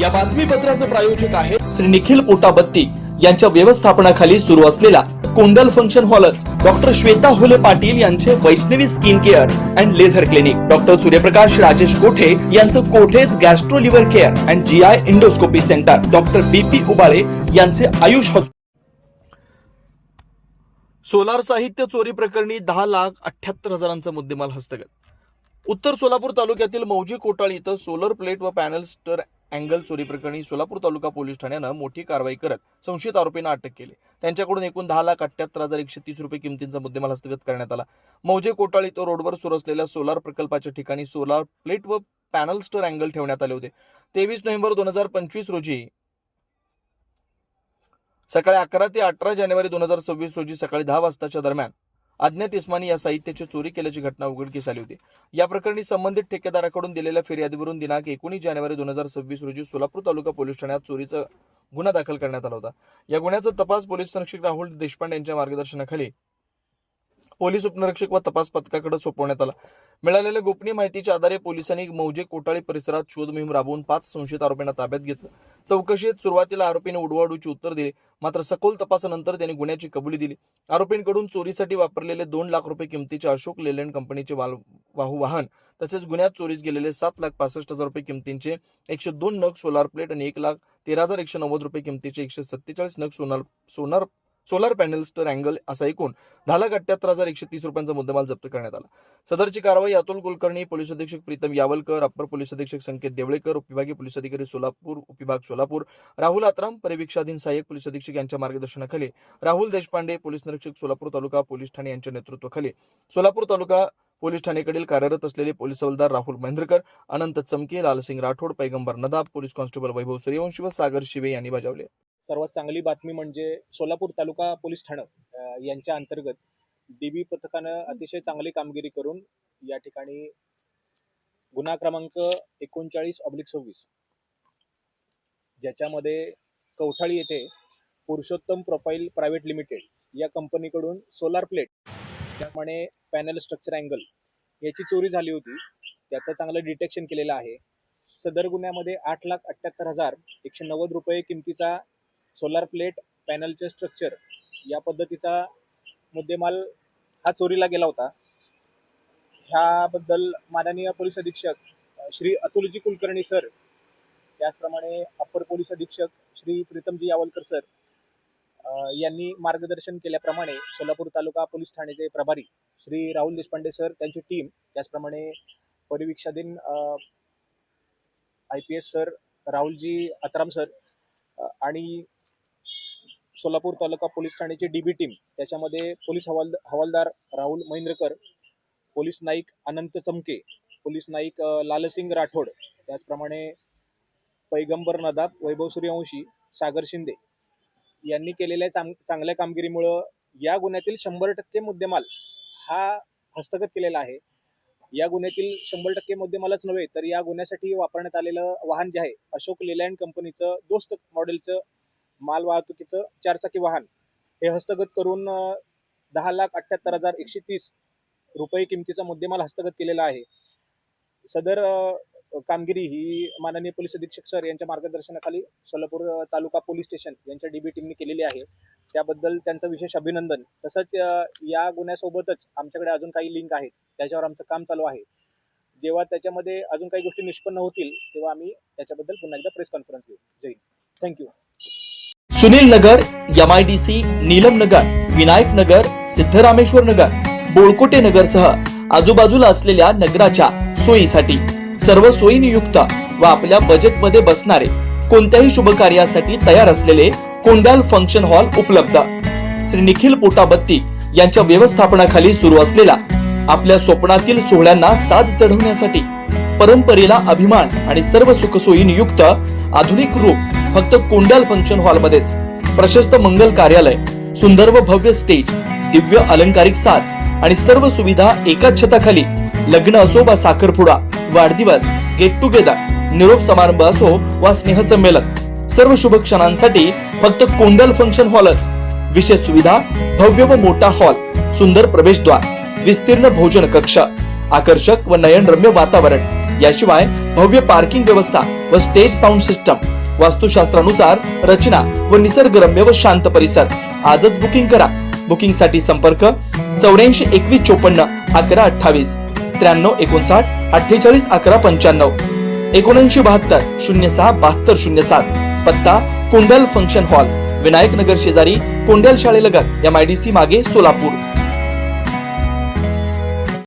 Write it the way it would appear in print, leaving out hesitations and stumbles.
या बातमीपत्राचे प्रायोजक आहे श्री निखिल पोटाबत्ती यांच्या व्यवस्थापनाखाली सुरू असलेला कोंडल फंक्शन हॉलच डॉक्टर श्वेता हुले पाटील यांचे Vaishnavi skin care and laser clinic, doctor Suryaprakash Rajesh Kothe यांचं Kothe's gastro liver care and GI endoscopy centre, doctor BP Ubale यांचे आयुष हॉस्पिटल। सोलार साहित्य चोरी प्रकरणी 10,78,000 मुद्देमाल हस्तगत। उत्तर सोलापूर तालुक्यातील मौजे कोटाळी इथं सोलर प्लेट व पॅनल स्टर अँगल चोरी प्रकरणी सोलापूर तालुका पोलीस ठाण्यानं मोठी कारवाई करत संशयित आरोपींना अटक केली। त्यांच्याकडून एकूण 10,78,130 रुपये किमतीचा मुद्देमाल हस्तगत करण्यात आला। मौजे कोटाळी इथं रोडवर सुरू असलेल्या सोलार प्रकल्पाच्या ठिकाणी सोलार प्लेट व पॅनल स्टर अँगल ठेवण्यात आले होते। 23 नोव्हेंबर 2025 रोजी सकाळी 11 ते 18 जानेवारी 2026 रोजी सकाळी 10 वाजताच्या दरम्यान अज्ञात इस्मानी या साहित्याची चोरी केल्याची घटना उघडकीस आली होती। या प्रकरणी संबंधित ठेकेदाराकडून दिलेल्या फिर्यादीवरून दिनांक 19 जानेवारी 2026 रोजी सोलापूर तालुका पोलीस ठाण्यात चोरीचा गुन्हा दाखल करण्यात आला होता। या गुन्ह्याचा तपास पोलीस निरीक्षक राहुल देशपांडे यांच्या मार्गदर्शनाखाली पोलीस उपनिरीक्षक व तपास पथकाकडे सोपवण्यात आला। मिळालेल्या गोपनीय माहितीच्या आधारे पोलिसांनी मौजे कोटाळी परिसरात शोध मोहीम राबवून 5 संशयित आरोपींना ताब्यात घेतलं। चौकशीत सुरुवातीला आरोपीने उडवाउडवीची उत्तर दिली, मात्र सखोल तपासानंतर त्यांनी गुन्ह्याची कबुली दिली। आरोपींकडून चोरीसाठी वापरलेले 2 लाख रुपये किमतीचे अशोक लेलँड कंपनीचे वाहू वाहन तसेच गुन्ह्यात चोरीस गेलेले 7,65,000 रुपये किमतीचे 102 नग सोलार प्लेट आणि 1,13,190 रुपये किमतीचे 147 नग सोलार पॅनल स्टर अँगल असा एकूण 10,78,130 रुपयांचा मुद्देमाल जप्त करण्यात आला। सदरची कारवाई अतुल कुलकर्णी, पोलीस अधीक्षक प्रीतम यावलकर, अप्पर पोलीस अधीक्षक संकेत देवळेकर, उपविभागीय पोलीस अधिकारी सोलापूर उपविभाग सोलापूर, राहुल आत्राम, परिवीक्षाधीन सहाय्यक पोलीस अधीक्षक यांच्या मार्गदर्शनाखाली राहुल देशपांडे, पोलीस निरीक्षक सोलापूर तालुका पोलीस ठाणे यांच्या नेतृत्वाखाली सोलापूर तालुका पोलीस ठाणेकडील कार्यरत असलेले पोलीस हवालदार राहुल महेंद्रकर, अनंत चमके, लालसिंग राठोड, पैगंबर नदाब, पोलीस कॉन्स्टेबल वैभव सूर्यवंशी व सागर शिवे यांनी बजावले। सर्वात चांगली बातमी म्हणजे सोलापूर तालुका पोलीस ठाणं यांच्या अंतर्गत DB पथकानं अतिशय चांगली कामगिरी करून या ठिकाणी गुन्हा क्रमांक 39/26 ज्याच्यामध्ये कवठाळी येथे पुरुषोत्तम प्रोफाईल प्रायव्हेट लिमिटेड या कंपनीकडून सोलार प्लेट त्याप्रमाणे पॅनल स्ट्रक्चर अँगल याची चोरी झाली होती। त्याचं चांगलं डिटेक्शन केलेलं आहे। सदर गुन्ह्यामध्ये 8,78,190 रुपये किमतीचा सोलार प्लेट पॅनलचे स्ट्रक्चर या पद्धतीचा मुद्देमाल हा चोरीला गेला होता। ह्याबद्दल माननीय पोलीस अधीक्षक श्री अतुलजी कुलकर्णी सर, त्याचप्रमाणे अप्पर पोलीस अधीक्षक श्री प्रीतमजी यावलकर सर यांनी मार्गदर्शन केल्याप्रमाणे सोलापूर तालुका पोलीस ठाण्याचे प्रभारी श्री राहुल देशपांडे सर, त्यांची टीम, त्याचप्रमाणे परिवीक्षाधीन IPS sir Rahulji Atram sir आणि सोलापूर तालुका पोलीस ठाण्याची DB टीम, त्याच्यामध्ये पोलीस हवालदार राहुल महेंद्रकर, पोलीस नाईक अनंत चमके, पोलीस नाईक लालसिंग राठोड, त्याचप्रमाणे पैगंबर नदाब, वैभव सूर्यवंशी, सागर शिंदे यांनी केलेल्या चांगल्या कामगिरीमुळं या गुन्ह्यातील 100% मुद्देमाल हा हस्तगत केलेला आहे। या गुन्ह्यातील 100% मुद्देमालच नव्हे तर या गुन्ह्यासाठी वापरण्यात आलेलं वाहन जे आहे अशोक लेलँड कंपनीचं दोस्त मॉडेलचं माल वाहतुकीचं 4 चाकी वाहन हे हस्तगत करून 10,78,130 रुपये किमतीचा मुद्देमाल हस्तगत केलेला आहे। सदर कामगिरी ही माननीय पोलीस अधीक्षक सर यांच्या मार्गदर्शनाखाली सोलापूर तालुका पोलीस स्टेशन यांच्या DB टीमने केलेली आहे। त्याबद्दल त्यांचं विशेष अभिनंदन। तसंच या गुन्ह्यासोबतच आमच्याकडे अजून काही लिंक आहेत, त्याच्यावर आमचं काम चालू आहे। जेव्हा त्याच्यामध्ये अजून काही गोष्टी निष्पन्न होतील तेव्हा आम्ही त्याच्याबद्दल पुन्हा एकदा प्रेस कॉन्फरन्स घेऊ। जय हिंद, थँक्यू। सुनील नगर, MIDC, नीलम नगर, विनायक नगर, सिद्धरामेश्वर नगर, बोळकोटे नगरसह आजूबाजूला असलेल्या नगराच्या सोयीसाठी सर्व सोयीनियुक्त व आपल्या बजेटमध्ये बसणारे कोणत्याही शुभ कार्यासाठी तयार असलेले कोंडाल फंक्शन हॉल उपलब्ध। श्री निखिल पोटाबत्ती यांच्या व्यवस्थापनाखाली सुरू असलेला आपल्या स्वप्नातील सोहळ्यांना साज चढवण्यासाठी परंपरेला अभिमान आणि सर्व सुखसोयीनियुक्त आधुनिक रूप फक्त कोंडाल फंक्शन हॉल मध्येच। प्रशस्त मंगल कार्यालय, सुंदर व भव्य स्टेज, दिव्य अलंकारिक साज आणि सर्व सुविधा एकाच छताखाली। लग्न असो वा साखरपुडा, वाढदिवस, गेट टुगेदर, निरोप समारंभ असो वा स्नेहसंमेलन, सर्व शुभ क्षणांसाठी फक्त कोंडाल फंक्शन हॉलच। विशेष सुविधा, भव्य व मोठा हॉल, सुंदर प्रवेशद्वार, विस्तीर्ण भोजन कक्ष, आकर्षक व नयनरम्य वातावरण, याशिवाय भव्य पार्किंग व्यवस्था व स्टेज साऊंड सिस्टम, वास्तुशास्त्रानुसार रचना व निसर्गरम्य व शांत परिसर. आजच बुकिंग करा. बुकिंग साठी संपर्क 84 21 54 11 28 93 59 48 11 95 79 72 06 72 07. पत्ता कोंडल फंक्शन हॉल, विनायक नगर शेजारी कोंडल शाळेलगत, MIDC मागे, सोलापूर.